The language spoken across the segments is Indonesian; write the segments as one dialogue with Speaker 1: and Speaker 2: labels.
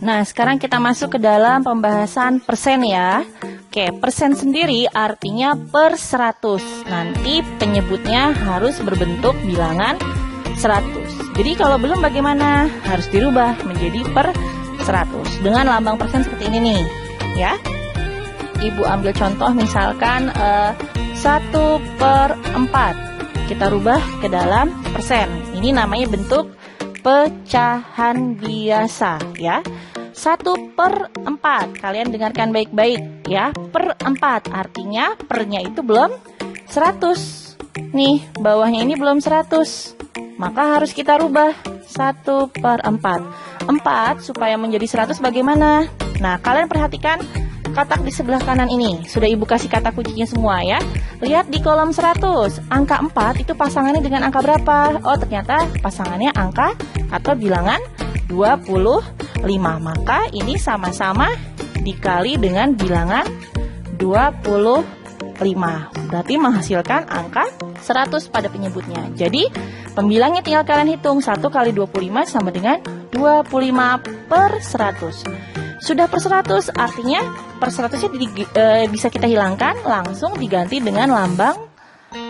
Speaker 1: Nah, sekarang kita masuk ke dalam pembahasan persen ya. Oke, persen sendiri artinya per 100. Nanti penyebutnya harus berbentuk bilangan 100. Jadi kalau belum bagaimana? Harus dirubah menjadi per 100 dengan lambang persen seperti ini nih, ya. Ibu ambil contoh misalkan 1/4. Kita rubah ke dalam persen. Ini namanya bentuk pecahan biasa, ya. 1/4. Kalian dengarkan baik-baik ya. Per 4 artinya pernya itu belum 100. Nih, bawahnya ini belum 100. Maka harus kita rubah 1/4. 4 supaya menjadi 100 bagaimana? Nah, kalian perhatikan katak di sebelah kanan ini. Sudah Ibu kasih kata kuncinya semua ya. Lihat di kolom 100. Angka 4 itu pasangannya dengan angka berapa? Oh, ternyata pasangannya angka atau bilangan 25. Maka ini sama-sama dikali dengan bilangan 25. Berarti menghasilkan angka 100 pada penyebutnya. Jadi pembilangnya tinggal kalian hitung. 1 kali 25 sama dengan 25 per 100. Sudah per 100 artinya per 100-nya bisa kita hilangkan, langsung diganti dengan lambang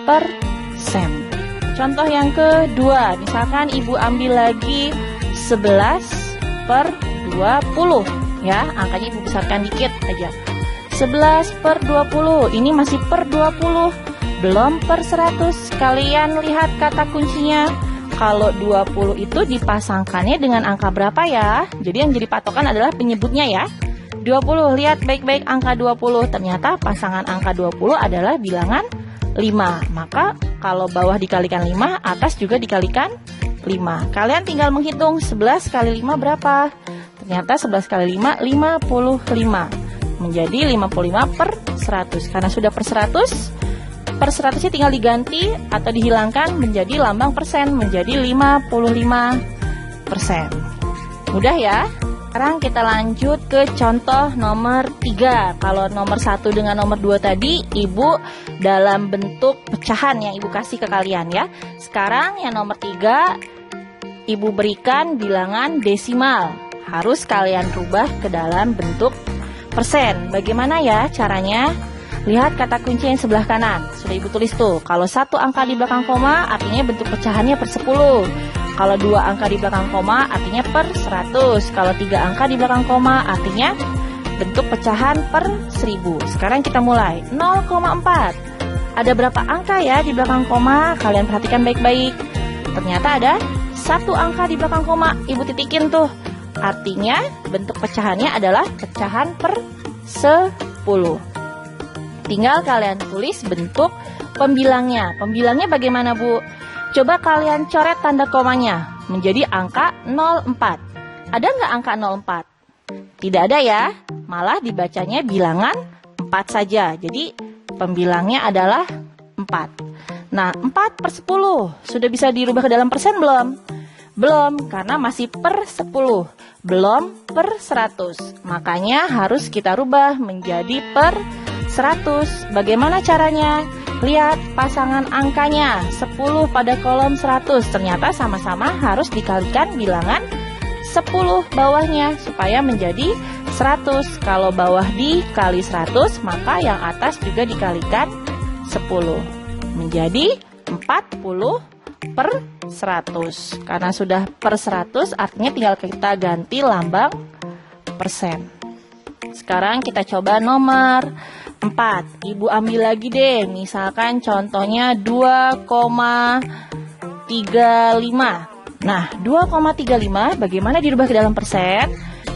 Speaker 1: persen. Contoh yang kedua, misalkan Ibu ambil lagi 11/20 ya, angkanya Ibu besarkan dikit aja. 11/20, ini masih per 20, belum per 100. Kalian lihat kata kuncinya. Kalau 20 itu dipasangkannya dengan angka berapa ya? Jadi yang jadi patokan adalah penyebutnya ya. 20, lihat baik-baik angka 20. Ternyata pasangan angka 20 adalah bilangan 5. Maka kalau bawah dikalikan 5, atas juga dikalikan 5. Kalian tinggal menghitung 11 kali 5 berapa? Ternyata 11 kali 5, 55. Menjadi 55 per 100. Karena sudah per 100, per 100-nya tinggal diganti atau dihilangkan menjadi lambang persen, menjadi 55%. Mudah ya? Sekarang kita lanjut ke contoh nomor 3. Kalau nomor 1 dengan nomor 2 tadi, Ibu dalam bentuk pecahan yang Ibu kasih ke kalian ya. Sekarang yang nomor 3, Ibu berikan bilangan desimal. Harus kalian rubah ke dalam bentuk persen. Bagaimana ya caranya? Lihat kata kunci yang sebelah kanan. Sudah Ibu tulis tuh. Kalau 1 angka di belakang koma artinya bentuk pecahannya per 10. Kalau 2 angka di belakang koma artinya per 100. Kalau 3 angka di belakang koma artinya bentuk pecahan per 1000. Sekarang kita mulai. 0,4. Ada berapa angka ya di belakang koma? Kalian perhatikan baik-baik. Ternyata ada 1 angka di belakang koma. Ibu titikin tuh. Artinya bentuk pecahannya adalah pecahan per 10. Tinggal kalian tulis bentuk pembilangnya. Pembilangnya bagaimana, Bu? Coba kalian coret tanda komanya menjadi angka 04. Ada nggak angka 04? Tidak ada ya. Malah dibacanya bilangan 4 saja. Jadi pembilangnya adalah 4. Nah, 4 per 10. Sudah bisa dirubah ke dalam persen belum? Belum, karena masih per 10. Belum per 100. Makanya harus kita rubah menjadi per 100. Bagaimana caranya? Lihat pasangan angkanya 10 pada kolom 100. Ternyata sama-sama harus dikalikan bilangan 10 bawahnya supaya menjadi 100. Kalau bawah dikali 100, maka yang atas juga dikalikan 10. Menjadi 40 per 100. Karena sudah per 100 artinya tinggal kita ganti lambang persen. Sekarang kita coba nomor 4. Ibu ambil lagi deh. Misalkan contohnya 2,35. Nah, 2,35 bagaimana dirubah ke dalam persen?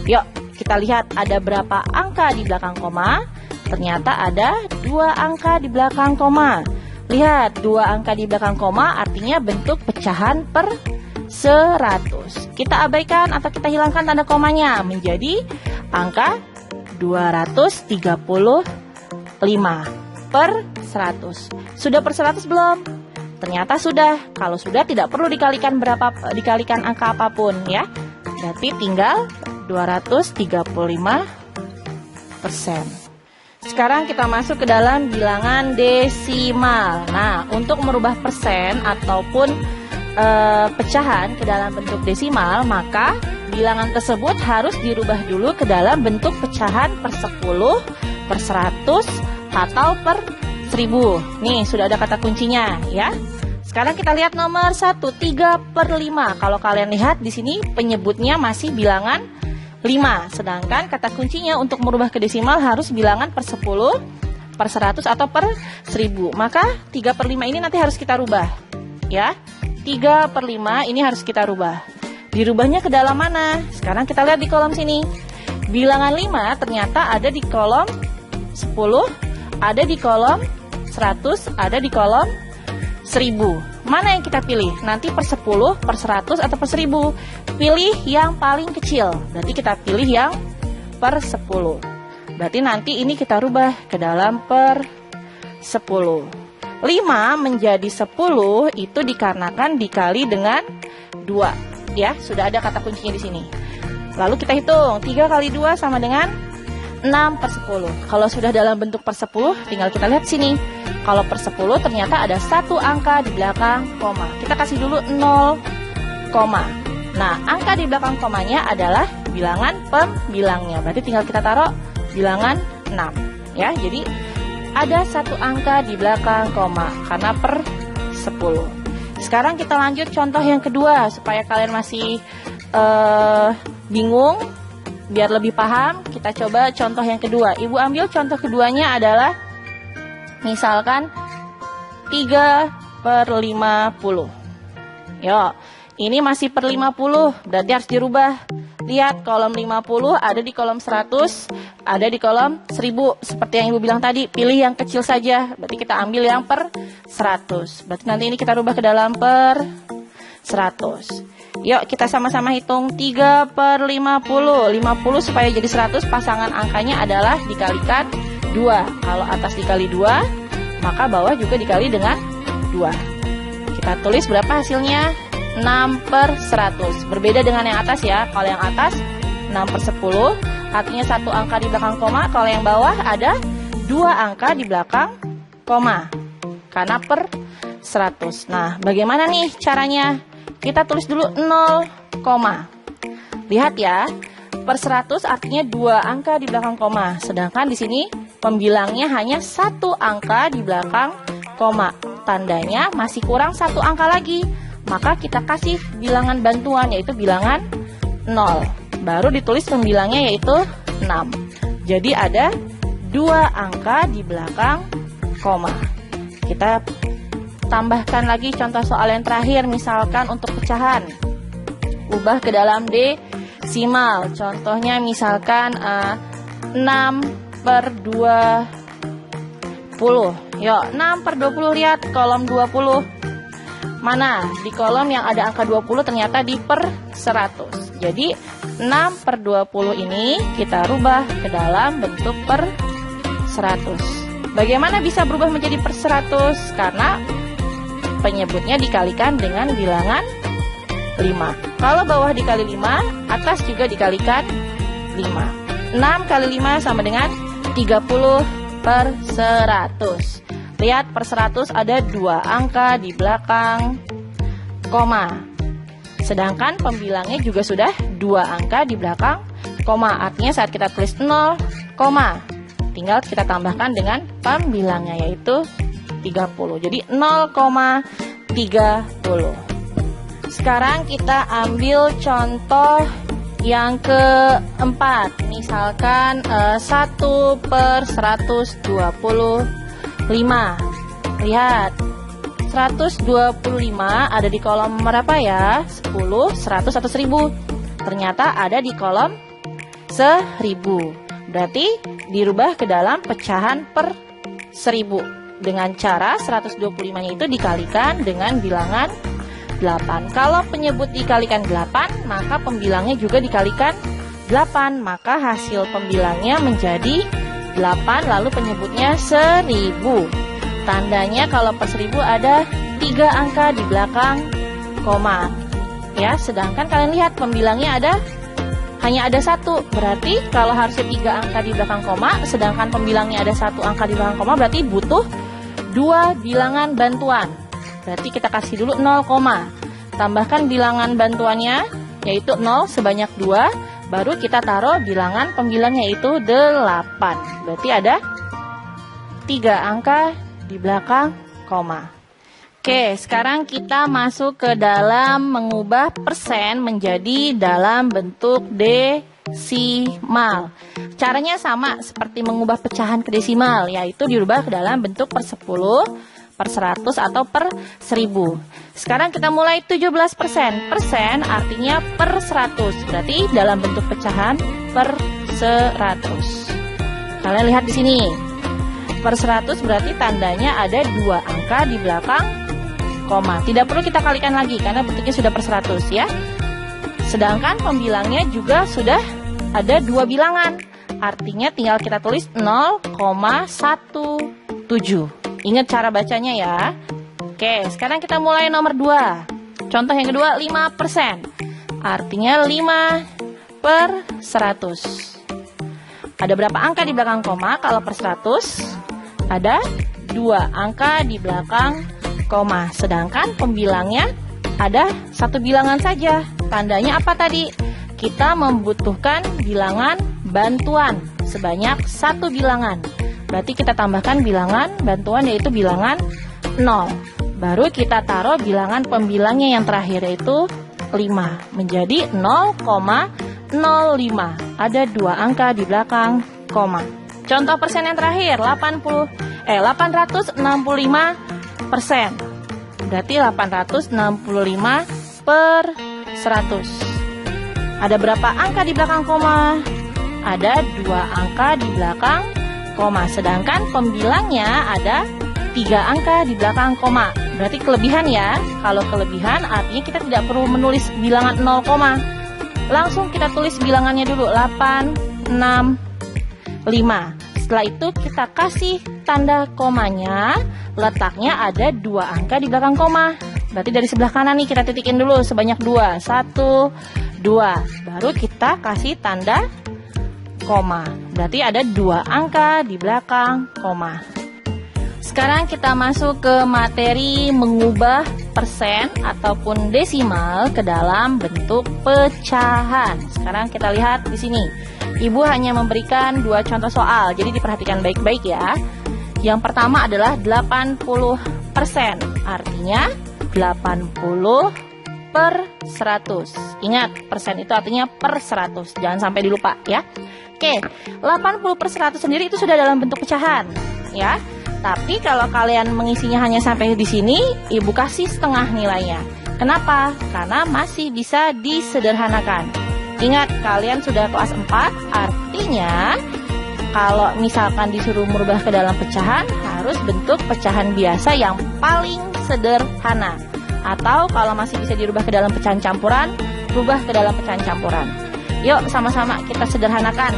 Speaker 1: Yuk, kita lihat ada berapa angka di belakang koma. Ternyata ada 2 angka di belakang koma. Lihat, 2 angka di belakang koma artinya bentuk pecahan per 100. Kita abaikan atau kita hilangkan tanda komanya menjadi angka 235 per 100. Sudah per 100 belum? Ternyata sudah. Kalau sudah tidak perlu dikalikan angka apapun ya. Berarti tinggal 235%. Sekarang kita masuk ke dalam bilangan desimal. Nah, untuk merubah persen ataupun pecahan ke dalam bentuk desimal, maka bilangan tersebut harus dirubah dulu ke dalam bentuk pecahan per 10, per 100, atau per 1000. Nih, sudah ada kata kuncinya ya. Sekarang kita lihat nomor 1, 3/5. Kalau kalian lihat di sini penyebutnya masih bilangan 5. Sedangkan kata kuncinya untuk merubah ke desimal harus bilangan per 10, per 100, atau per 1000. Maka 3/5 ini nanti harus kita rubah ya. 3/5 ini harus kita rubah. Dirubahnya ke dalam mana? Sekarang kita lihat di kolom sini. Bilangan 5 ternyata ada di kolom 10, ada di kolom 100, ada di kolom 1000. Mana yang kita pilih? Nanti per 10, per 100, atau per 1000? Pilih yang paling kecil. Berarti kita pilih yang per 10. Berarti nanti ini kita rubah ke dalam per 10. 5 menjadi 10 itu dikarenakan dikali dengan 2. Ya, sudah ada kata kuncinya di sini. Lalu kita hitung. 3 kali 2 sama dengan 6/10. Kalau sudah dalam bentuk per 10, tinggal kita lihat sini. Kalau per 10 ternyata ada satu angka di belakang koma. Kita kasih dulu 0, nah angka di belakang komanya adalah bilangan pembilangnya. Berarti tinggal kita taruh bilangan 6 ya. Jadi ada satu angka di belakang koma karena per 10. Sekarang kita lanjut contoh yang kedua supaya kalian masih bingung. Biar lebih paham, kita coba contoh yang kedua. Ibu ambil contoh keduanya adalah misalkan 3/50. Yo, ini masih per 50, berarti harus dirubah. Lihat, kolom 50 ada di kolom 100, ada di kolom 1000. Seperti yang ibu bilang tadi, pilih yang kecil saja. Berarti kita ambil yang per 100. Berarti nanti ini kita rubah ke dalam per 100. Yuk kita sama-sama hitung 3/50. 50 supaya jadi 100 pasangan angkanya adalah dikalikan 2. Kalau atas dikali 2, maka bawah juga dikali dengan 2. Kita tulis berapa hasilnya? 6/100. Berbeda dengan yang atas ya. Kalau yang atas 6/10, artinya satu angka di belakang koma. Kalau yang bawah ada 2 angka di belakang koma karena per 100. Nah, bagaimana nih caranya? Kita tulis dulu 0, lihat ya, per 100 artinya 2 angka di belakang koma. Sedangkan di sini pembilangnya hanya satu angka di belakang koma. Tandanya masih kurang satu angka lagi. Maka kita kasih bilangan bantuan yaitu bilangan 0. Baru ditulis pembilangnya yaitu 6. Jadi ada 2 angka di belakang koma. Kita tambahkan lagi contoh soal yang terakhir, misalkan untuk pecahan. Ubah ke dalam desimal. Contohnya misalkan 6/20. Yuk, 6/20, lihat kolom 20. Mana? Di kolom yang ada angka 20 ternyata di per 100. Jadi 6/20 ini kita rubah ke dalam bentuk per 100. Bagaimana bisa berubah menjadi per 100? Karena penyebutnya dikalikan dengan bilangan 5. Kalau bawah dikali 5, atas juga dikalikan 5. 6 kali 5 sama dengan 30/100. Lihat, per 100 ada 2 angka di belakang koma. Sedangkan pembilangnya juga sudah 2 angka di belakang koma. Artinya saat kita tulis 0, tinggal kita tambahkan dengan pembilangnya yaitu 30. Jadi 0,30. Sekarang kita ambil contoh yang keempat. Misalkan 1/125. Lihat, 125 ada di kolom berapa ya? 10, 100, atau 1000? Ternyata ada di kolom 1000. Berarti dirubah ke dalam pecahan per 1000. Dengan cara 125-nya itu dikalikan dengan bilangan 8. Kalau penyebut dikalikan 8, maka pembilangnya juga dikalikan 8. Maka hasil pembilangnya menjadi 8, lalu penyebutnya 1000. Tandanya kalau per 1000 ada 3 angka di belakang koma. Ya, sedangkan kalian lihat pembilangnya hanya ada 1. Berarti kalau harusnya 3 angka di belakang koma, sedangkan pembilangnya ada 1 angka di belakang koma, berarti butuh 2 bilangan bantuan. Berarti kita kasih dulu 0, tambahkan bilangan bantuannya yaitu 0 sebanyak 2, baru kita taruh bilangan pembilangnya yaitu 8. Berarti ada 3 angka di belakang koma. Oke, sekarang kita masuk ke dalam mengubah persen menjadi dalam bentuk desimal. Caranya sama seperti mengubah pecahan ke desimal, yaitu dirubah ke dalam bentuk per 10, per 100 atau per 1000. Sekarang kita mulai 17%. Persen artinya per 100. Berarti dalam bentuk pecahan per 100. Kalian lihat di sini. Per 100 berarti tandanya ada 2 angka di belakang koma. Tidak perlu kita kalikan lagi karena bentuknya sudah per 100 ya. Sedangkan pembilangnya juga sudah ada 2 bilangan. Artinya tinggal kita tulis 0,17. Ingat cara bacanya ya. Oke, sekarang kita mulai nomor 2. Contoh yang kedua 5%. Artinya 5 per 100. Ada berapa angka di belakang koma kalau per 100? Ada 2 angka di belakang koma. Sedangkan pembilangnya ada 1 bilangan saja. Tandanya apa tadi? Kita membutuhkan bilangan bantuan sebanyak 1 bilangan. Berarti kita tambahkan bilangan bantuan yaitu bilangan 0. Baru kita taruh bilangan pembilangnya yang terakhir yaitu 5. Menjadi 0,05. Ada 2 angka di belakang koma. Contoh persen yang terakhir 865%. Berarti 865 per 100. Ada berapa angka di belakang koma? Ada 2 angka di belakang koma. Sedangkan pembilangnya ada 3 angka di belakang koma. Berarti kelebihan ya. Kalau kelebihan artinya kita tidak perlu menulis bilangan 0, langsung kita tulis bilangannya dulu 865. Setelah itu kita kasih tanda komanya, letaknya ada 2 angka di belakang koma. Berarti dari sebelah kanan nih kita titikin dulu sebanyak 2. 1, 2. Baru kita kasih tanda koma. Berarti ada 2 angka di belakang koma. Sekarang kita masuk ke materi mengubah persen ataupun desimal ke dalam bentuk pecahan. Sekarang kita lihat di sini. Ibu hanya memberikan 2 contoh soal, jadi diperhatikan baik-baik ya. Yang pertama adalah 80%, artinya 80 per 100. Ingat, persen itu artinya per 100, jangan sampai dilupa ya. Oke, 80 per 100 sendiri itu sudah dalam bentuk pecahan ya. Tapi kalau kalian mengisinya hanya sampai di sini, ibu kasih setengah nilainya. Kenapa? Karena masih bisa disederhanakan. Ingat, kalian sudah kelas 4, artinya kalau misalkan disuruh merubah ke dalam pecahan, harus bentuk pecahan biasa yang paling sederhana. Atau kalau masih bisa dirubah ke dalam pecahan campuran, rubah ke dalam pecahan campuran. Yuk, sama-sama kita sederhanakan.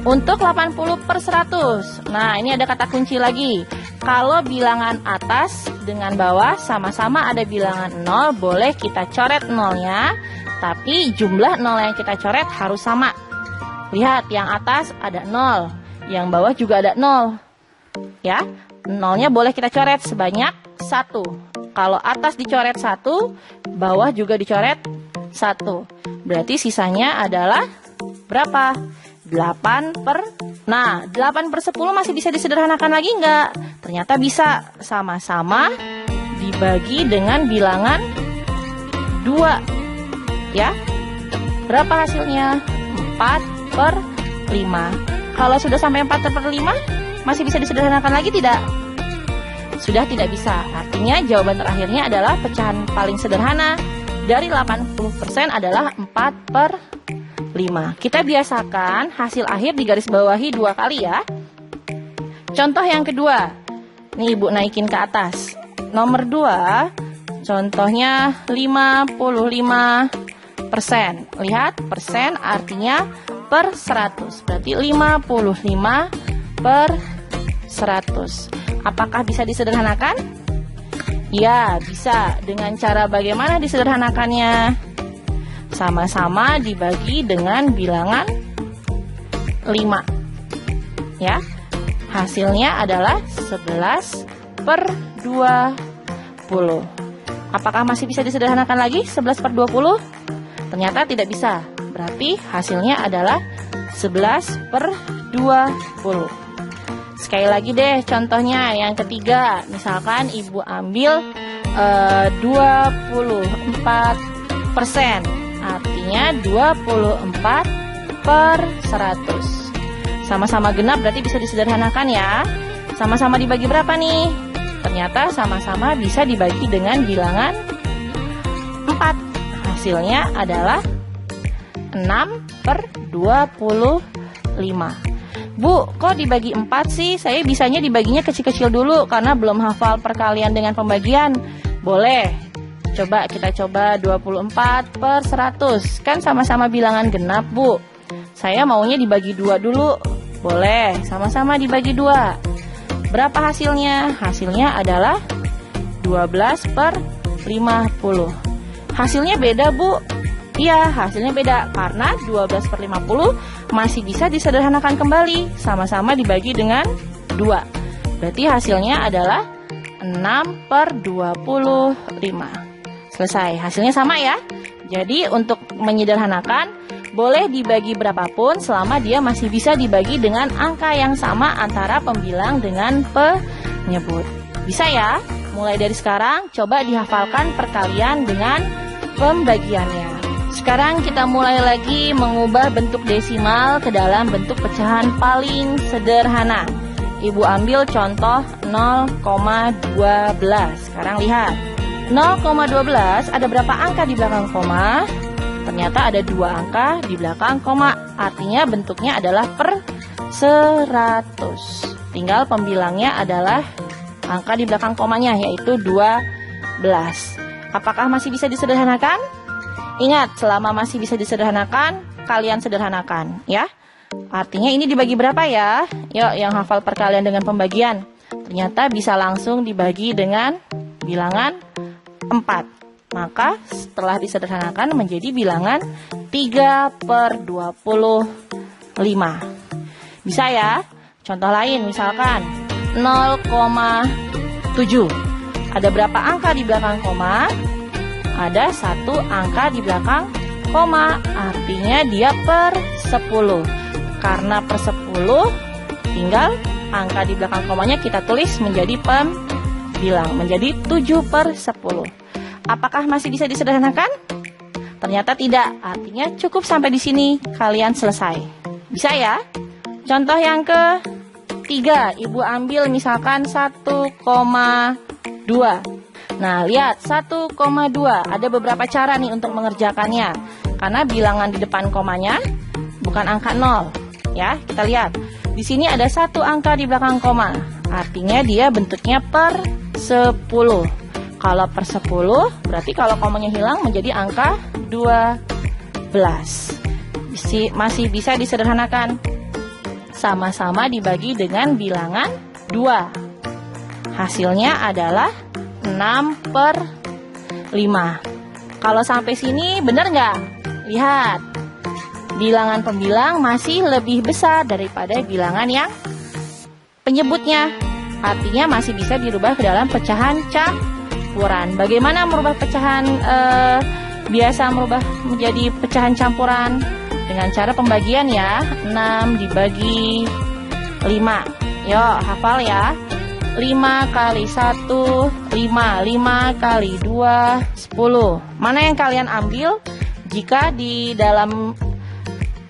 Speaker 1: Untuk 80 per 100, nah ini ada kata kunci lagi. Kalau bilangan atas dengan bawah sama-sama ada bilangan 0, boleh kita coret 0-nya. Tapi jumlah 0 yang kita coret harus sama. Lihat, yang atas ada 0, yang bawah juga ada 0. Ya, 0-nya boleh kita coret sebanyak 1. Kalau atas dicoret 1, bawah juga dicoret 1. Berarti sisanya adalah berapa? 8 per... Nah, 8 per 10 masih bisa disederhanakan lagi enggak? Ternyata bisa. Sama-sama dibagi dengan bilangan 2. Ya, berapa hasilnya? 4 per 5. Kalau sudah sampai 4 per 5, masih bisa disederhanakan lagi tidak? Sudah tidak bisa. Artinya jawaban terakhirnya adalah pecahan paling sederhana dari 80% adalah 4 per 5. Kita biasakan hasil akhir digaris bawahi 2 kali ya. Contoh yang kedua. Nih ibu naikin ke atas. Nomor 2, contohnya 55%. Lihat, persen artinya per 100. Berarti 55 per 100. Apakah bisa disederhanakan? Ya, bisa. Dengan cara bagaimana disederhanakannya? Sama-sama dibagi dengan bilangan 5. Ya, hasilnya adalah 11 per 20. Apakah masih bisa disederhanakan lagi? 11 per 20? Ternyata tidak bisa. Berarti hasilnya adalah 11/20. Sekali lagi deh contohnya yang ketiga. Misalkan ibu ambil 24%. Artinya 24/100. Sama-sama genap berarti bisa disederhanakan ya. Sama-sama dibagi berapa nih? Ternyata sama-sama bisa dibagi dengan bilangan 4. Hasilnya adalah 6/25. Bu, kok dibagi 4 sih? Saya bisanya dibaginya kecil-kecil dulu karena belum hafal perkalian dengan pembagian. Boleh. Coba kita coba 24/100. Kan sama-sama bilangan genap, Bu. Saya maunya dibagi 2 dulu. Boleh, sama-sama dibagi 2. Berapa hasilnya? Hasilnya adalah 12/50. Hasilnya beda, Bu. Iya, hasilnya beda karena 12/50 masih bisa disederhanakan kembali. Sama-sama dibagi dengan 2. Berarti hasilnya adalah 6/25. Selesai, hasilnya sama ya. Jadi untuk menyederhanakan, boleh dibagi berapapun selama dia masih bisa dibagi dengan angka yang sama antara pembilang dengan penyebut. Bisa ya? Mulai dari sekarang, coba dihafalkan perkalian dengan pembagiannya. Sekarang kita mulai lagi mengubah bentuk desimal ke dalam bentuk pecahan paling sederhana. Ibu ambil contoh 0,12. Sekarang lihat. 0,12 ada berapa angka di belakang koma? Ternyata ada 2 angka di belakang koma. Artinya bentuknya adalah per 100. Tinggal pembilangnya adalah angka di belakang komanya, yaitu 12. Apakah masih bisa disederhanakan? Ingat, selama masih bisa disederhanakan, kalian sederhanakan ya. Artinya ini dibagi berapa ya? Yuk, yang hafal perkalian dengan pembagian. Ternyata bisa langsung dibagi dengan bilangan 4. Maka setelah disederhanakan menjadi bilangan 3/25. Bisa ya? Contoh lain misalkan 0,7. Ada berapa angka di belakang koma? Ada 1 angka di belakang koma. Artinya dia per 10. Karena per 10, tinggal angka di belakang komanya kita tulis menjadi pembilang, menjadi 7/10. Apakah masih bisa disederhanakan? Ternyata tidak. Artinya cukup sampai di sini kalian selesai. Bisa ya? Contoh yang ketiga, ibu ambil misalkan 1,2. Nah, lihat 1,2. Ada beberapa cara nih untuk mengerjakannya. Karena bilangan di depan komanya bukan angka 0. Ya, kita lihat. Di sini ada 1 angka di belakang koma. Artinya dia bentuknya per 10. Kalau per 10, berarti kalau komanya hilang menjadi angka 12. Masih bisa disederhanakan. Sama-sama dibagi dengan bilangan 2. Hasilnya adalah 6/5. Kalau sampai sini benar nggak? Lihat, bilangan pembilang masih lebih besar daripada bilangan yang penyebutnya. Artinya masih bisa dirubah ke dalam pecahan campuran. Bagaimana merubah pecahan biasa merubah menjadi pecahan campuran? Dengan cara pembagian ya. 6 dibagi 5. Yuk hafal ya. 5 kali 1 5, 5 kali 2 10. Mana yang kalian ambil? Jika di dalam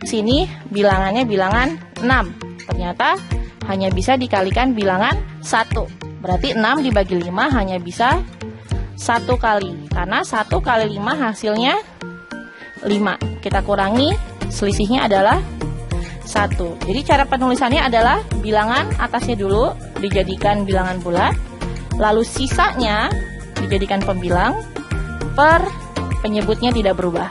Speaker 1: sini bilangannya bilangan 6, ternyata hanya bisa dikalikan bilangan 1. Berarti 6 dibagi 5 hanya bisa 1 kali. Karena 1 kali 5 hasilnya 5. Kita kurangi, selisihnya adalah 1. Jadi cara penulisannya adalah bilangan atasnya dulu dijadikan bilangan bulat, lalu sisanya dijadikan pembilang, per penyebutnya tidak berubah.